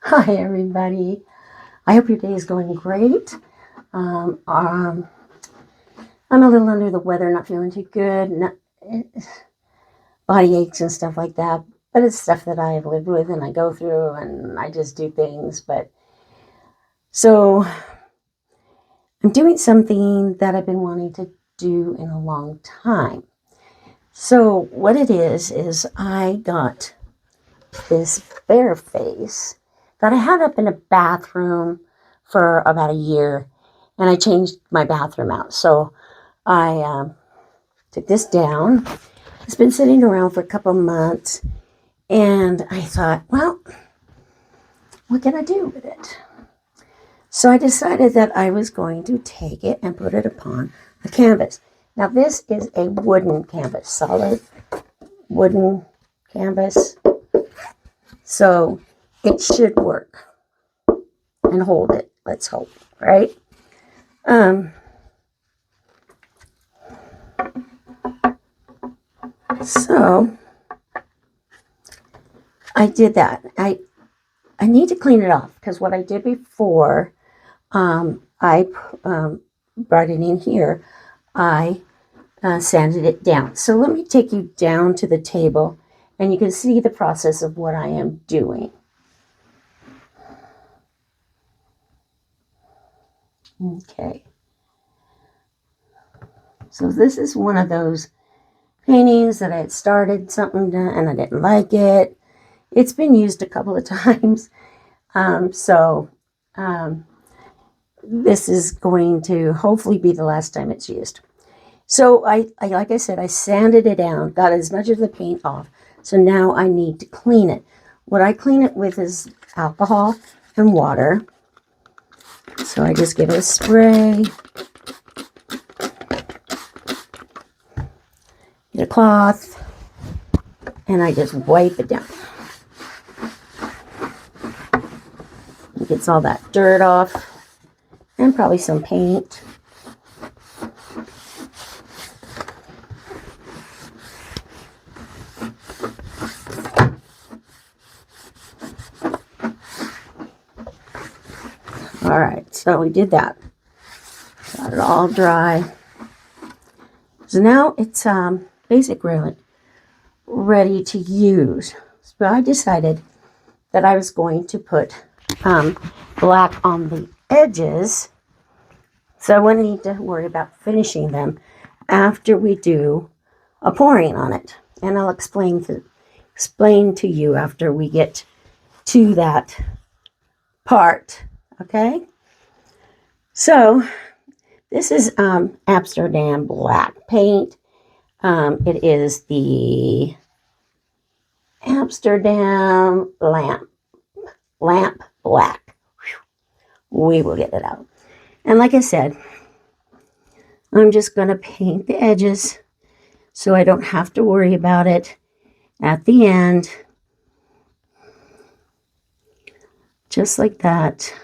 Hi, everybody. I hope your day is going great. Um, um, I'm a little under the weather, not feeling too good, body aches and stuff like that. But it's stuff that I've lived with and I go through and I just do things. But so I'm doing something that I've been wanting to do in a long time. So what it is I got this bear face that I had up in a bathroom for about a year, and I changed my bathroom out. So I took this down. It's been sitting around for a couple of months, and I thought, well, what can I do with it? So I decided that I was going to take it and put it upon a canvas. Now, this is a wooden canvas, solid wooden canvas. So it should work and hold it. Let's hope, right? Um, so I did that. I need to clean it off because what I did before I brought it in here, I sanded it down. So let me take you down to the table and you can see the process of what I am doing. Okay. So this is one of those paintings that I had started something and I didn't like it. It's been used a couple of times. So this is going to hopefully be the last time it's used. So I like I said, I sanded it down, got as much of the paint off. So now I need to clean it. What I clean it with is alcohol and water. So I just give it a spray, get a cloth, and I just wipe it down. It gets all that dirt off and probably some paint. All right, so we did that. Got it all dry. So now it's basic really ready to use. So I decided that I was going to put black on the edges, so I wouldn't need to worry about finishing them after we do a pouring on it. And I'll explain to you after we get to that part. Okay. So this is Amsterdam black paint. It is the Amsterdam lamp black. We will get it out. And like I said, I'm just going to paint the edges so I don't have to worry about it at the end. Just like that.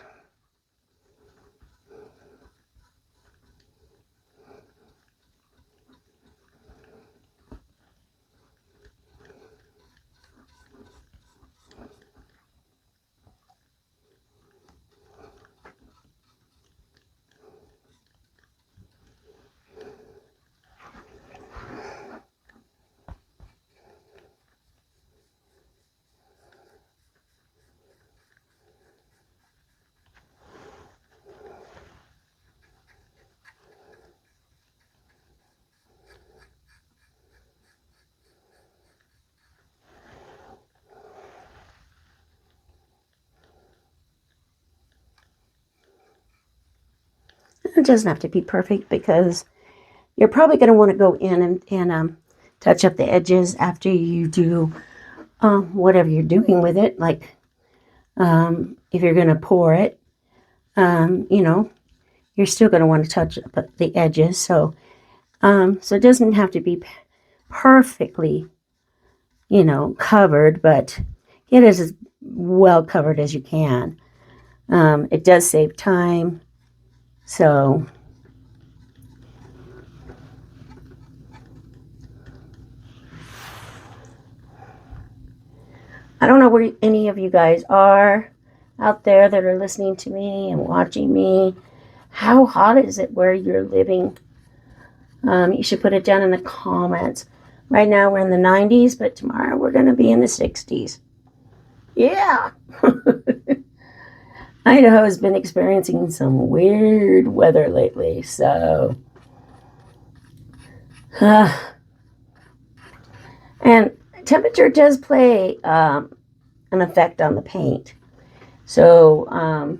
It doesn't have to be perfect because you're probably going to want to go in and touch up the edges after you do whatever you're doing with it. Like if you're going to pour it, you know, you're still going to want to touch up the edges. So it doesn't have to be perfectly, covered, but it is as well covered as you can. It does save time. So I don't know where any of you guys are, out there that are listening to me and watching me. How hot is it where you're living? You should put it down in the comments. Right now we're in the 90s, but tomorrow we're going to be in the 60s. Yeah. Idaho has been experiencing some weird weather lately, so. And temperature does play an effect on the paint. So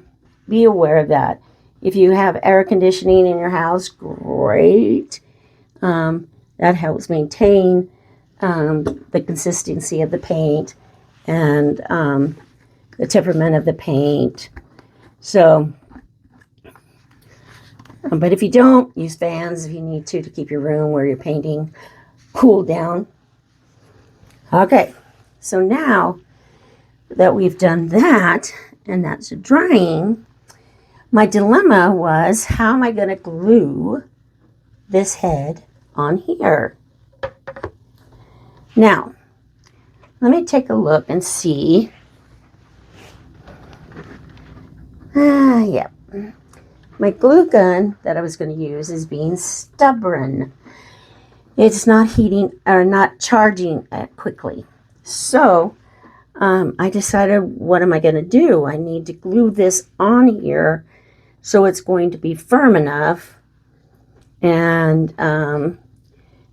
be aware of that. If you have air conditioning in your house, great. That helps maintain the consistency of the paint and the temperament of the paint. So, but if you don't, use fans if you need to keep your room where you're painting cool down. Okay, so now that we've done that, and that's drying, my dilemma was, how am I going to glue this head on here? Now, let me take a look and see. Yeah. My glue gun that I was going to use is being stubborn. It's not heating or not charging quickly. So I decided, what am I going to do? I need to glue this on here so it's going to be firm enough and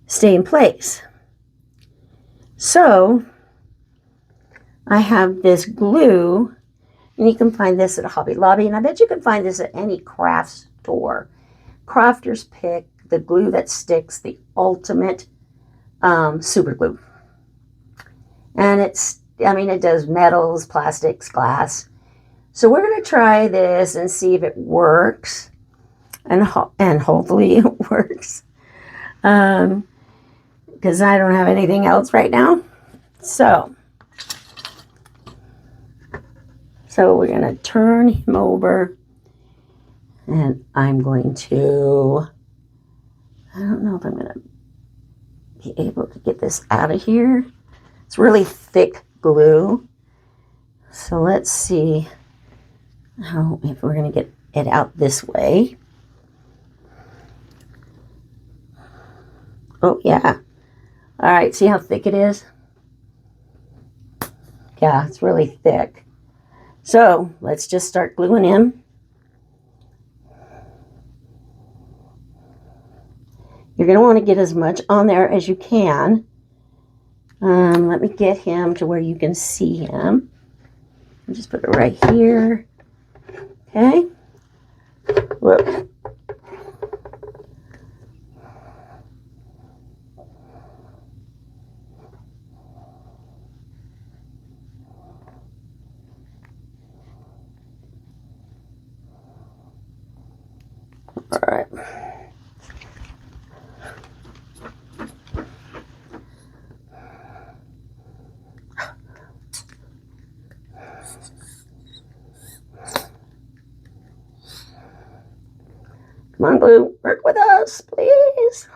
stay in place. So I have this glue, and you can find this at Hobby Lobby, and I bet you can find this at any craft store. Crafter's Pick, the glue that sticks, the ultimate super glue. And it does metals, plastics, glass. So we're going to try this and see if it works, and hopefully it works, because I don't have anything else right now. So we're going to turn him over, and I'm going to, I don't know if I'm going to be able to get this out of here. It's really thick glue. So let's see if we're going to get it out this way. Oh, yeah. All right, see how thick it is? Yeah, it's really thick. So let's just start gluing in. You're going to want to get as much on there as you can. Let me get him to where you can see him. I'll just put it right here. Okay. Whoop. All right. Come on, glue. Work with us, please.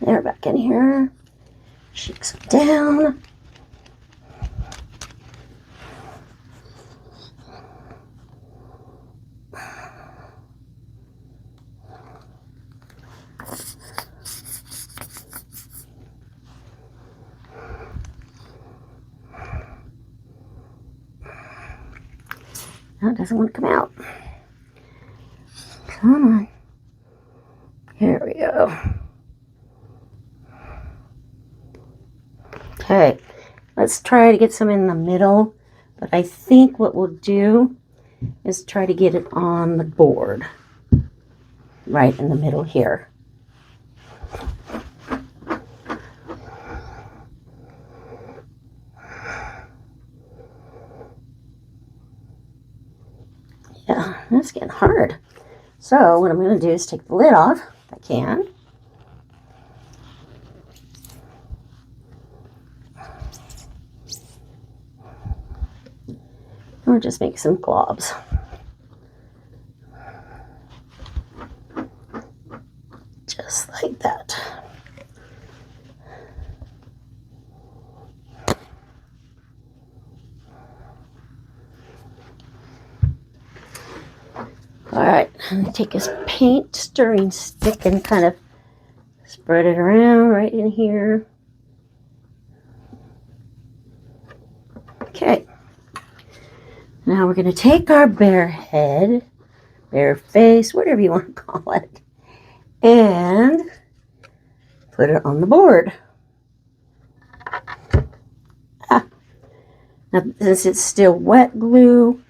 They're back in here. Shake some down. No, it doesn't want to come out. Come on. Here we go. Okay, let's try to get some in the middle, but I think what we'll do is try to get it on the board, right in the middle here. Yeah, that's getting hard. So what I'm going to do is take the lid off, if I can. Or just make some globs. Just like that. All right, I'm going to take this paint stirring stick and kind of spread it around right in here. Okay. Now we're going to take our bear head, bear face, whatever you want to call it, and put it on the board. Now, since it's still wet glue,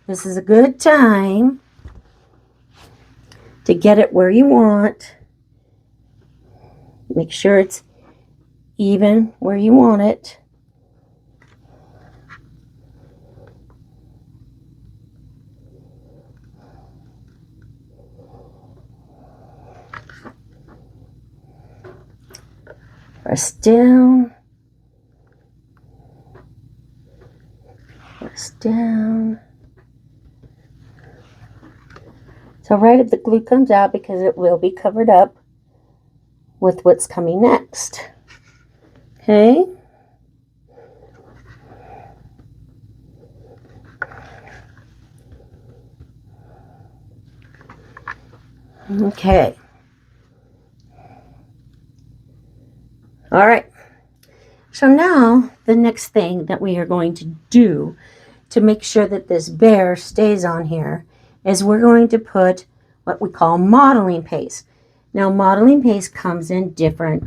this is a good time to get it where you want. Make sure it's even where you want it. Press down. Press down. It's all right if the glue comes out because it will be covered up with what's coming next. Okay. Okay. All right. So now the next thing that we are going to do to make sure that this bear stays on here is we're going to put what we call modeling paste. Now modeling paste comes in different,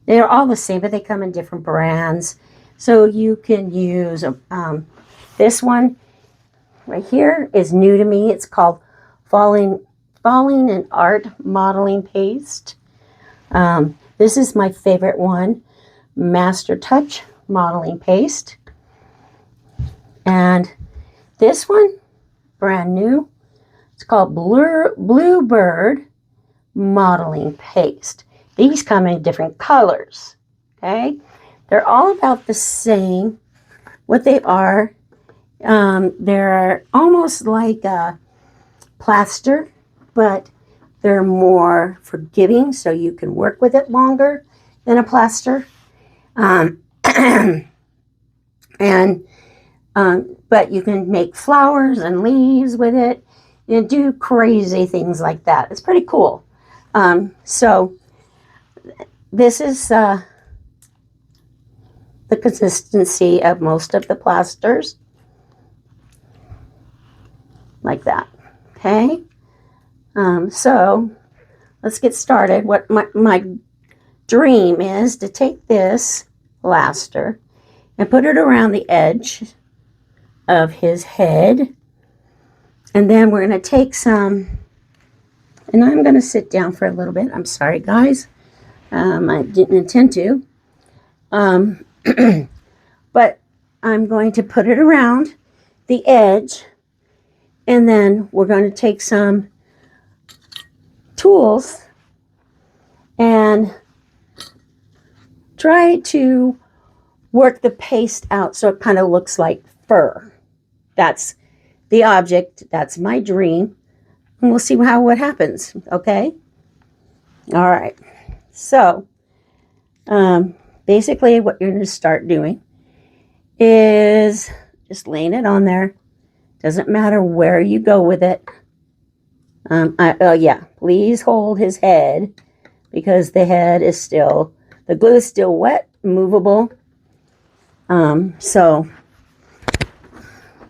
they're all the same, but they come in different brands. So you can use this one right here is new to me. It's called Falling in Art Modeling Paste. This is my favorite one, Master Touch Modeling Paste. And this one, brand new, it's called Bluebird Modeling Paste. These come in different colors, okay? They're all about the same. What they are, they're almost like a plaster, but they're more forgiving, so you can work with it longer than a plaster. But you can make flowers and leaves with it and do crazy things like that. It's pretty cool. So this is the consistency of most of the plasters. Like that. Okay. So let's get started. What my dream is to take this plaster and put it around the edge of his head. And then we're going to take some, and I'm going to sit down for a little bit. I'm sorry, guys. I didn't intend to. But I'm going to put it around the edge. And then we're going to take some tools and try to work the paste out so it kind of looks like fur. That's the object. That's my dream. And we'll see what happens. Okay? All right. So, basically what you're going to start doing is just laying it on there. Doesn't matter where you go with it. Yeah, please hold his head because the head is still, the glue is still wet, movable. So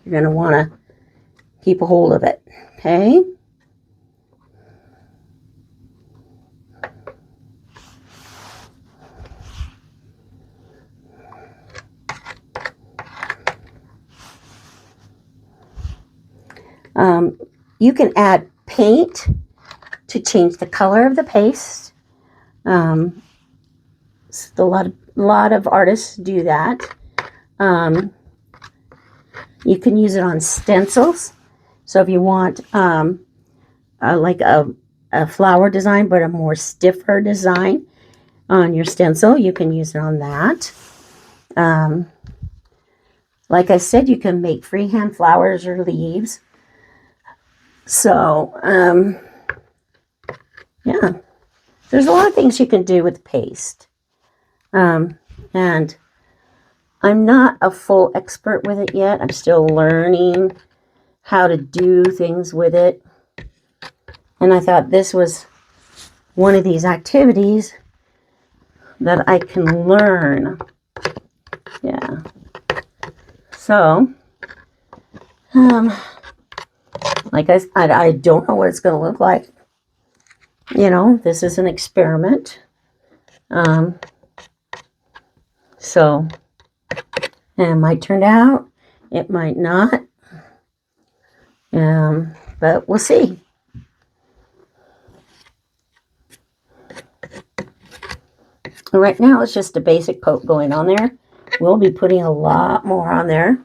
you're going to want to keep a hold of it. Okay. You can add paint to change the color of the paste. A lot of artists do that. You can use it on stencils. So if you want like a flower design, but a more stiffer design on your stencil, you can use it on that. Like I said, you can make freehand flowers or leaves. So, yeah, there's a lot of things you can do with paste. And I'm not a full expert with it yet. I'm still learning how to do things with it. And I thought this was one of these activities that I can learn. Yeah. So, like I don't know what it's going to look like. You know, this is an experiment. So, it might turn out, it might not. But we'll see. Right now, it's just a basic coat going on there. We'll be putting a lot more on there.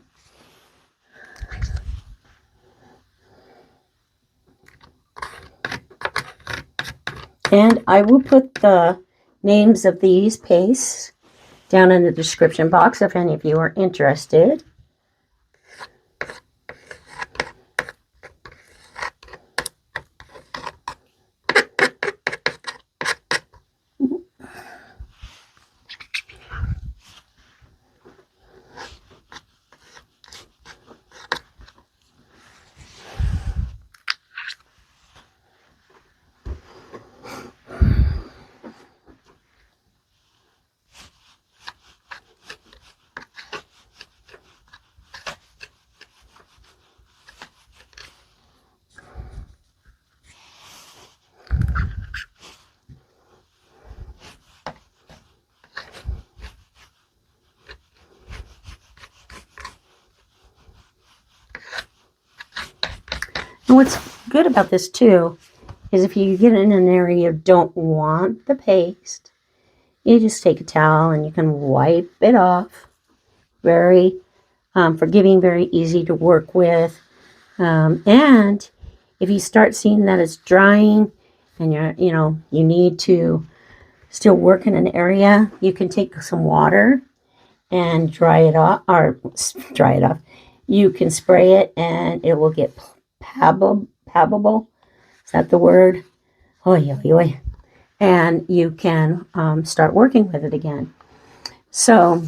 And I will put the names of these pastes down in the description box if any of you are interested. And what's good about this too is if you get in an area you don't want the paste, you just take a towel and you can wipe it off. Very forgiving, very easy to work with. And if you start seeing that it's drying and you need to still work in an area, you can take some water and dry it off. You can spray it and it will get pabbable. Is that the word? Oy, oy, oy. And you can start working with it again. So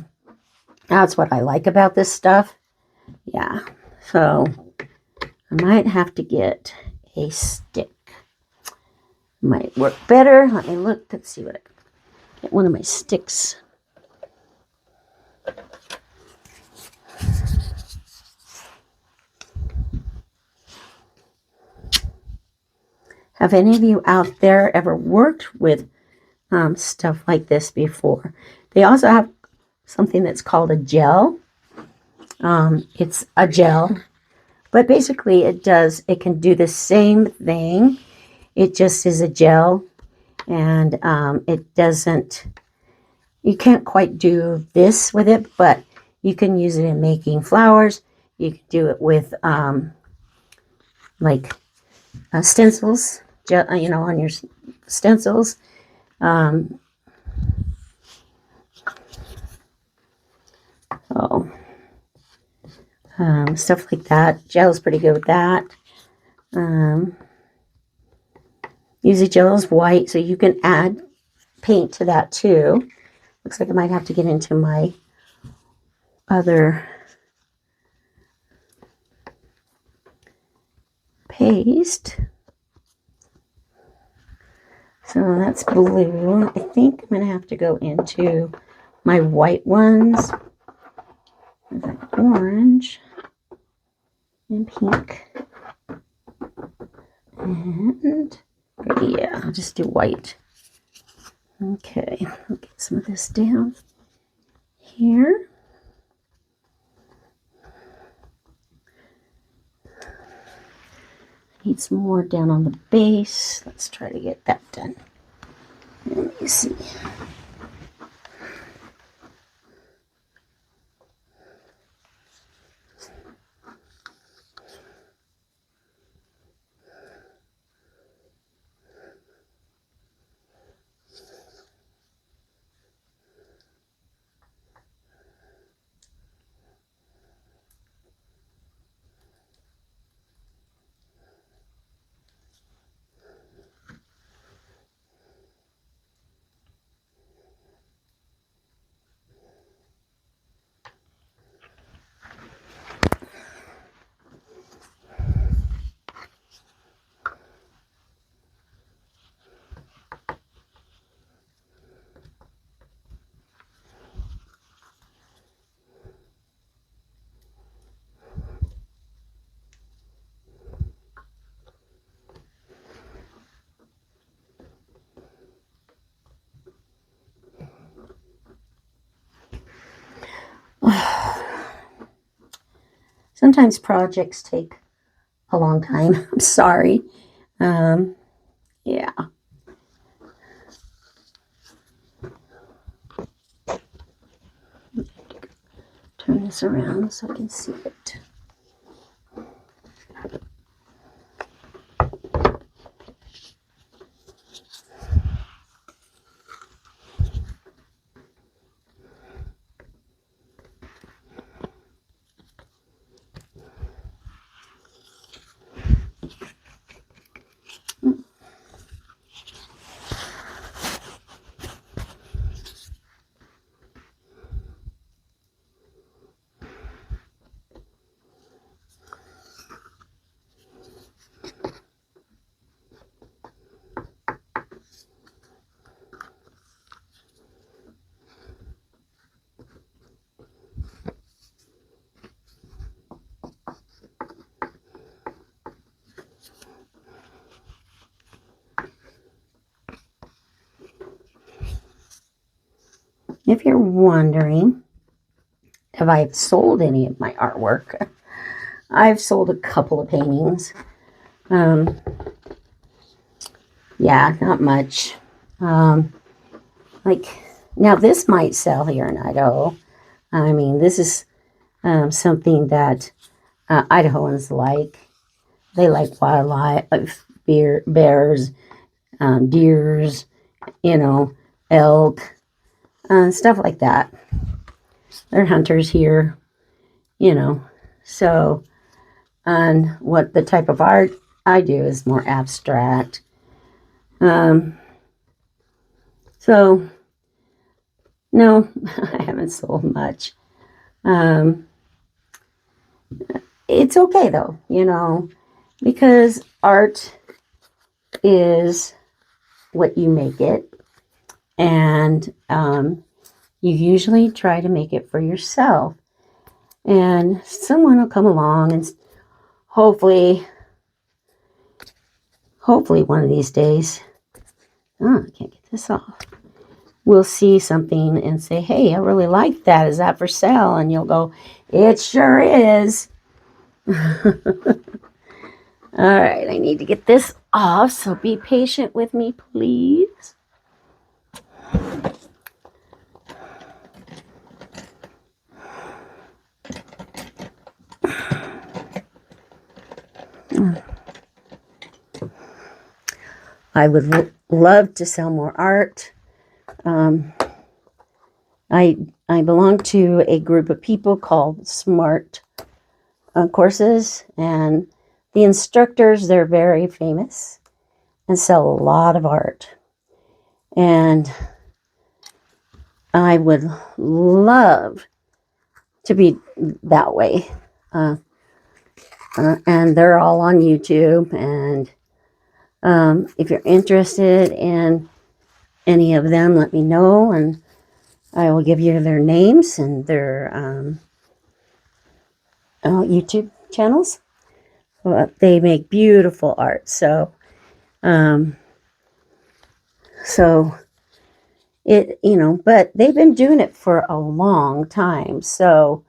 that's what I like about this stuff. Yeah. So I might have to get a stick. Might work better. Let me look. Let's see what I can get. One of my sticks. Have any of you out there ever worked with stuff like this before? They also have something that's called a gel. It's a gel, but basically it can do the same thing. It just is a gel, and it doesn't, you can't quite do this with it, but you can use it in making flowers. You can do it with like stencils, on your stencils. Stuff like that. Gel's pretty good with that. Usually gel is white, so you can add paint to that too. Looks like I might have to get into my other paste. So that's blue. I think I'm going to have to go into my white ones. Like orange and pink. And yeah, I'll just do white. Okay, I'll get some of this down here. Need some more down on the base. Let's try to get that done. Let me see. Sometimes projects take a long time. I'm sorry. Yeah. Turn this around so I can see it. If you're wondering if I've sold any of my artwork, I've sold a couple of paintings. Yeah, not much. Like, now this might sell here in Idaho. I mean, this is something that Idahoans like. They like wildlife, bears, deers, elk, stuff like that. They're hunters here, So, and what the type of art I do is more abstract. So, no, I haven't sold much. It's okay though, because art is what you make it. And you usually try to make it for yourself. And someone will come along and hopefully one of these days, I can't get this off, we'll see something and say, hey, I really like that. Is that for sale? And you'll go, it sure is. All right, I need to get this off, so be patient with me, please. I would love to sell more art. I belong to a group of people called Smart Courses, and the instructors, they're very famous and sell a lot of art. And I would love to be that way. And they're all on YouTube. And if you're interested in any of them, let me know, and I will give you their names and their YouTube channels. They make beautiful art. So it, but they've been doing it for a long time. So,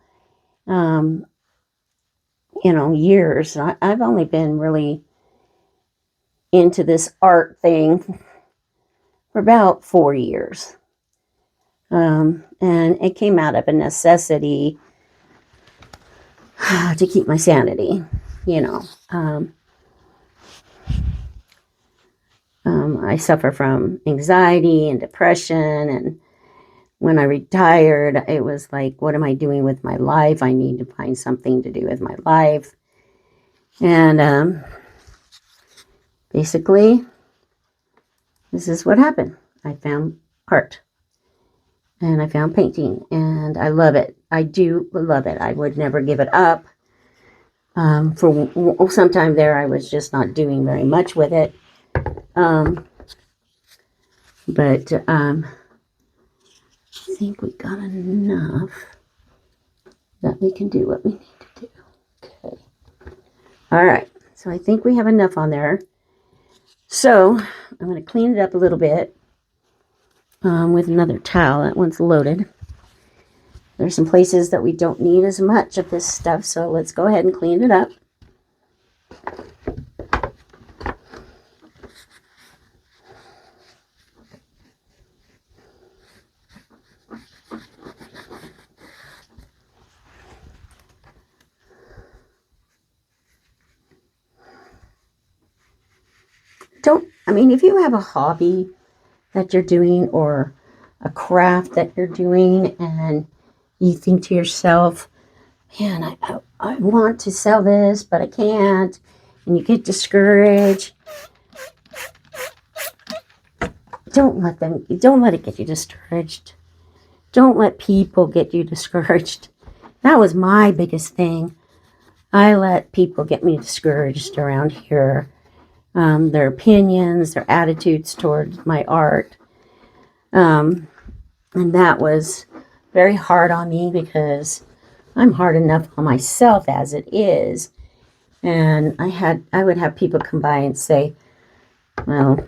years. I've only been really into this art thing for about 4 years. And it came out of a necessity to keep my sanity, I suffer from anxiety and depression, and when I retired, it was like, what am I doing with my life? I need to find something to do with my life. And basically, this is what happened. I found art, and I found painting, and I love it. I do love it. I would never give it up. For some time there, I was just not doing very much with it. But I think we got enough that we can do what we need to do. Okay. All right. So I think we have enough on there. So I'm going to clean it up a little bit with another towel. That one's loaded. There's some places that we don't need as much of this stuff, so let's go ahead and clean it up. If you have a hobby that you're doing or a craft that you're doing and you think to yourself, man, I want to sell this, but I can't, and you get discouraged, don't let it get you discouraged. Don't let people get you discouraged. That was my biggest thing. I let people get me discouraged around here. Their opinions, their attitudes towards my art. And that was very hard on me because I'm hard enough on myself as it is. And I would have people come by and say, well,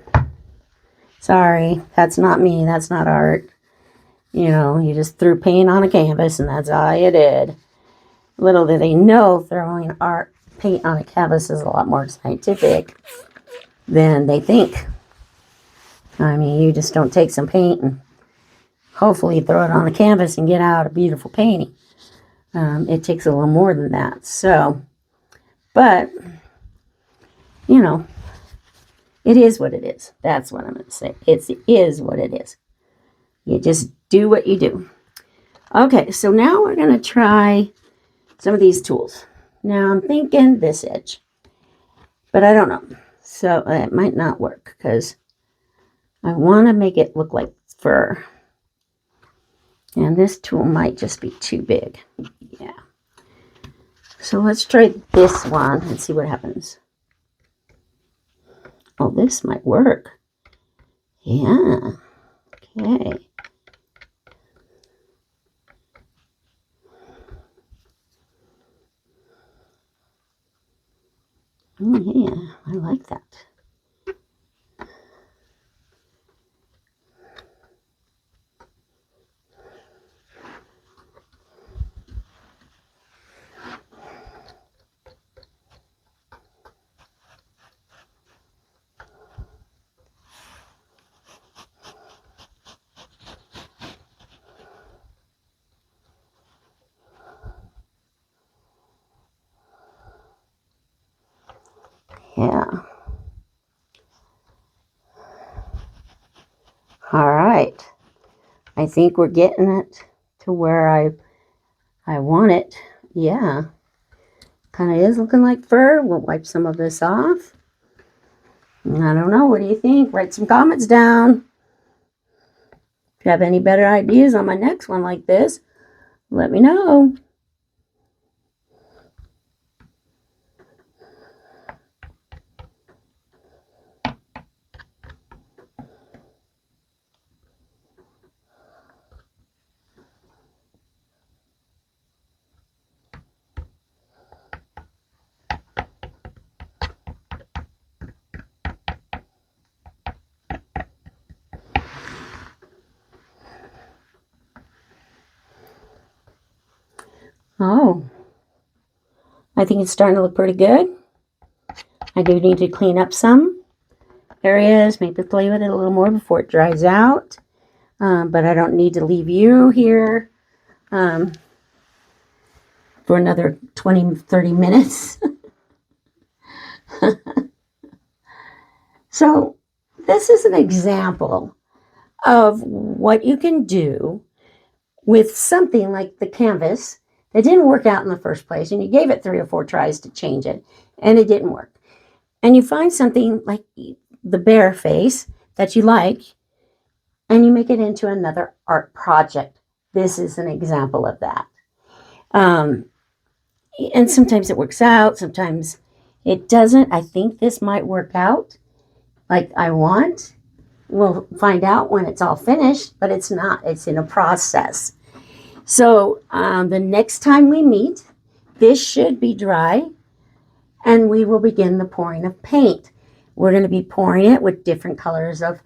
sorry, that's not me, that's not art. You just threw paint on a canvas and that's all you did. Little did they know throwing paint on a canvas is a lot more scientific than they think. You just don't take some paint and hopefully throw it on the canvas and get out a beautiful painting. It takes a little more than that. So, but, it is what it is. That's what I'm going to say. It is what it is. You just do what you do. Okay, so now we're going to try some of these tools. Now I'm thinking this edge, but I don't know. So it might not work because I want to make it look like fur. And this tool might just be too big. Yeah. So let's try this one and see what happens. Oh, this might work. Yeah. Okay. Oh, yeah. I like that. Yeah. All right. I think we're getting it to where I want it. Yeah. Kind of is looking like fur. We'll wipe some of this off. I don't know. What do you think? Write some comments down. If you have any better ideas on my next one like this, let me know. Oh, I think it's starting to look pretty good. I do need to clean up some areas, maybe play with it a little more before it dries out. But I don't need to leave you here for another 20, 30 minutes. So this is an example of what you can do with something like the canvas that didn't work out in the first place, and you gave it 3 or 4 tries to change it, and it didn't work. And you find something like the bear face that you like, and you make it into another art project. This is an example of that. And sometimes it works out, sometimes it doesn't. I think this might work out like I want. We'll find out when it's all finished, but it's not. It's in a process. So the next time we meet, this should be dry, and we will begin the pouring of paint. We're going to be pouring it with different colors of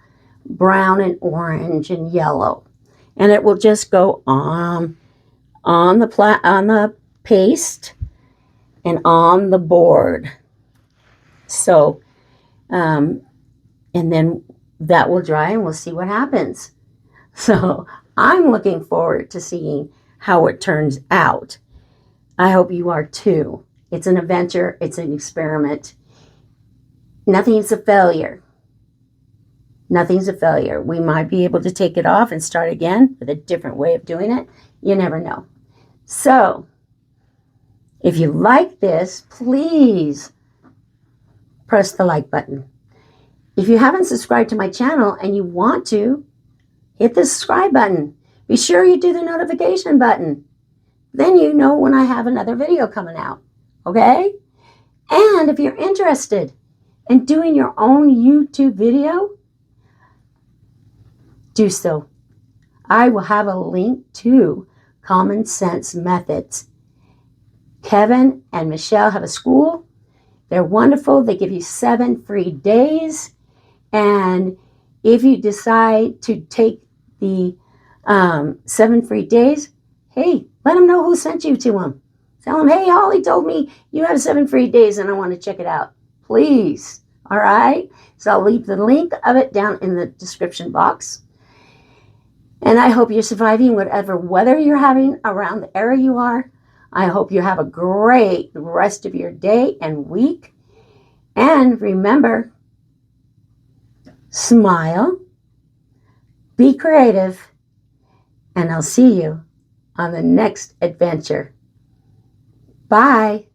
brown and orange and yellow. And it will just go on on the paste and on the board. So, and then that will dry and we'll see what happens. So I'm looking forward to seeing how it turns out. I hope you are too. It's an adventure. It's an experiment. Nothing's a failure. Nothing's a failure. We might be able to take it off and start again with a different way of doing it. You never know. So, if you like this, please press the like button. If you haven't subscribed to my channel and you want to, hit the subscribe button. Be sure you do the notification button. Then you know when I have another video coming out. Okay? And if you're interested in doing your own YouTube video, do so. I will have a link to Common Sense Methods. Kevin and Michelle have a school. They're wonderful. They give you 7 free days. And if you decide to take the 7 free days, hey, let them know who sent you to them. Tell them, hey, Holly told me you have 7 free days and I want to check it out. Please. All right? So I'll leave the link of it down in the description box. And I hope you're surviving whatever weather you're having around the area you are. I hope you have a great rest of your day and week. And remember, smile, be creative, and I'll see you on the next adventure. Bye.